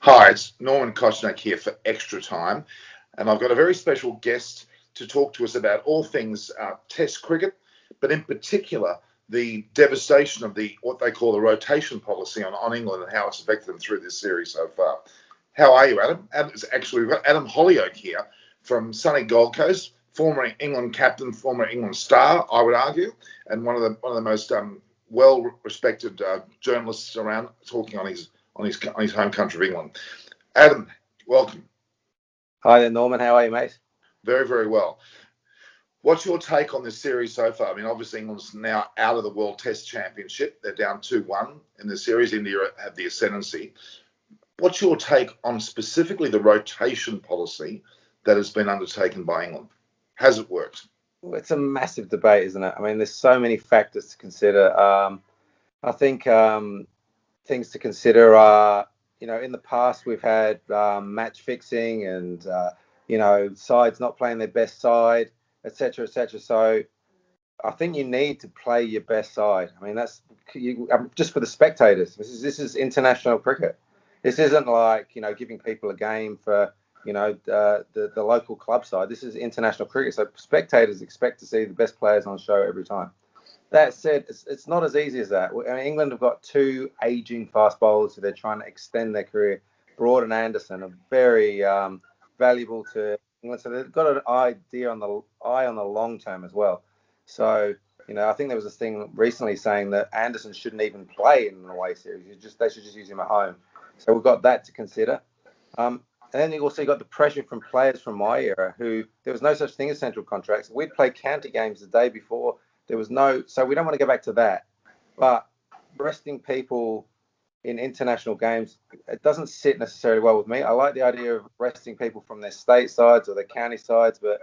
Hi, it's Norman Kochnak here for Extra Time, and I've got a very special guest to talk to us about all things Test cricket, but in particular the devastation of what they call the rotation policy on England and how it's affected them through this series so far. How are you, Adam? We've got Adam Hollioake here from sunny Gold Coast, former England captain, former England star, I would argue, and one of the most well-respected journalists around, talking on his home country of England. Adam, welcome. Hi there, Norman. How are you, mate? Very, very well. What's your take on this series so far? I mean, obviously England's now out of the World Test Championship. They're down 2-1 in the series. India have the ascendancy. What's your take on specifically the rotation policy that has been undertaken by England? Has it worked? Well, it's a massive debate, isn't it? I mean, there's so many factors to consider. I think things to consider are, in the past we've had match fixing and, sides not playing their best side, etc., etc. So I think you need to play your best side. I mean, that's just for the spectators. This is international cricket. This isn't like, giving people a game for, the local club side. This is international cricket. So spectators expect to see the best players on show every time. That said, it's not as easy as that. I mean, England have got two aging fast bowlers who they're trying to extend their career. Broad and Anderson are very valuable to England. So they've got an eye on the long term as well. So, I think there was this thing recently saying that Anderson shouldn't even play in an away series. They should just use him at home. So we've got that to consider. And then you also got the pressure from players from my era who there was no such thing as central contracts. We'd play county games the day before. There was so we don't want to go back to that. But resting people in international games, it doesn't sit necessarily well with me. I like the idea of resting people from their state sides or their county sides, but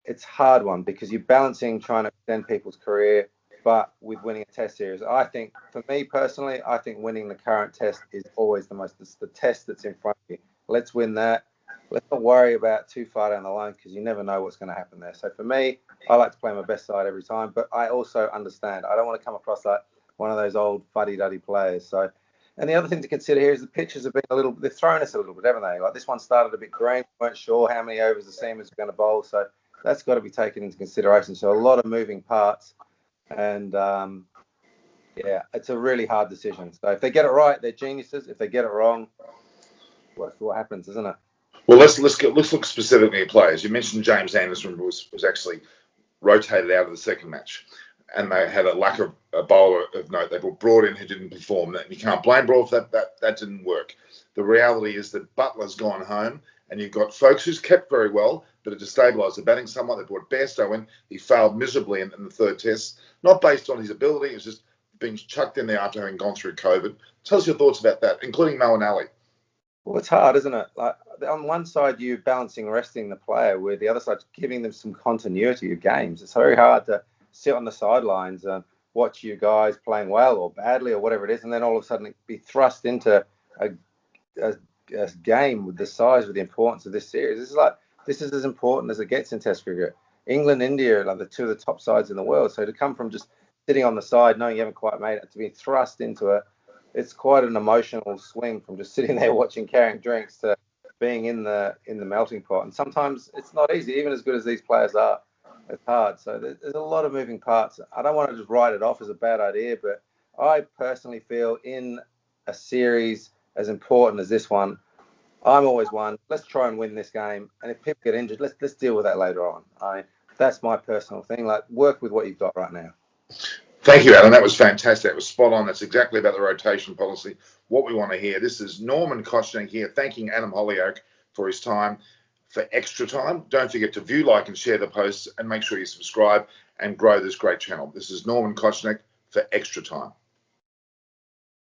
it's a hard one because you're balancing trying to extend people's career, but with winning a test series. I think, for me personally, I think winning the current test is always it's the test that's in front of you. Let's win that. Let's not worry about too far down the line because you never know what's going to happen there. So for me, I like to play my best side every time, but I also understand. I don't want to come across like one of those old fuddy-duddy players. So, and the other thing to consider here is the pitches have been they've thrown us a little bit, haven't they? Like this one started a bit green, weren't sure how many overs the seamers were going to bowl. So that's got to be taken into consideration. So a lot of moving parts. And it's a really hard decision. So if they get it right, they're geniuses. If they get it wrong, what happens, isn't it? Well, let's look specifically at players. You mentioned James Anderson was actually rotated out of the second match, and they had a lack of a bowler of note. They brought in who didn't perform. You can't blame Broad for that didn't work. The reality is that Butler's gone home, and you've got Foakes who's kept very well, but it destabilised the batting somewhat. They brought Bairstow in. He failed miserably in the third test, not based on his ability. It's just being chucked in there after having gone through COVID. Tell us your thoughts about that, including Mo and Ali. Well, it's hard, isn't it? Like on one side, you're balancing resting the player, with the other side giving them some continuity of games. It's very hard to sit on the sidelines and watch you guys playing well or badly or whatever it is, and then all of a sudden be thrust into a game with the size of the importance of this series. This is as important as it gets in Test cricket. England, India are like the two of the top sides in the world. So to come from just sitting on the side, knowing you haven't quite made it, to be thrust into it's quite an emotional swing from just sitting there watching, carrying drinks, to being in the melting pot. And sometimes it's not easy, even as good as these players are. It's hard. So there's a lot of moving parts. I don't want to just write it off as a bad idea, but I personally feel in a series as important as this one, I'm always one. Let's try and win this game. And if people get injured, let's deal with that later on. That's my personal thing. Like, work with what you've got right now. Thank you, Adam. That was fantastic. That was spot on. That's exactly about the rotation policy, what we want to hear. This is Norman Kochnak here, thanking Adam Hollioake for his time. For Extra Time, don't forget to view, like, and share the posts, and make sure you subscribe and grow this great channel. This is Norman Kochnak for Extra Time.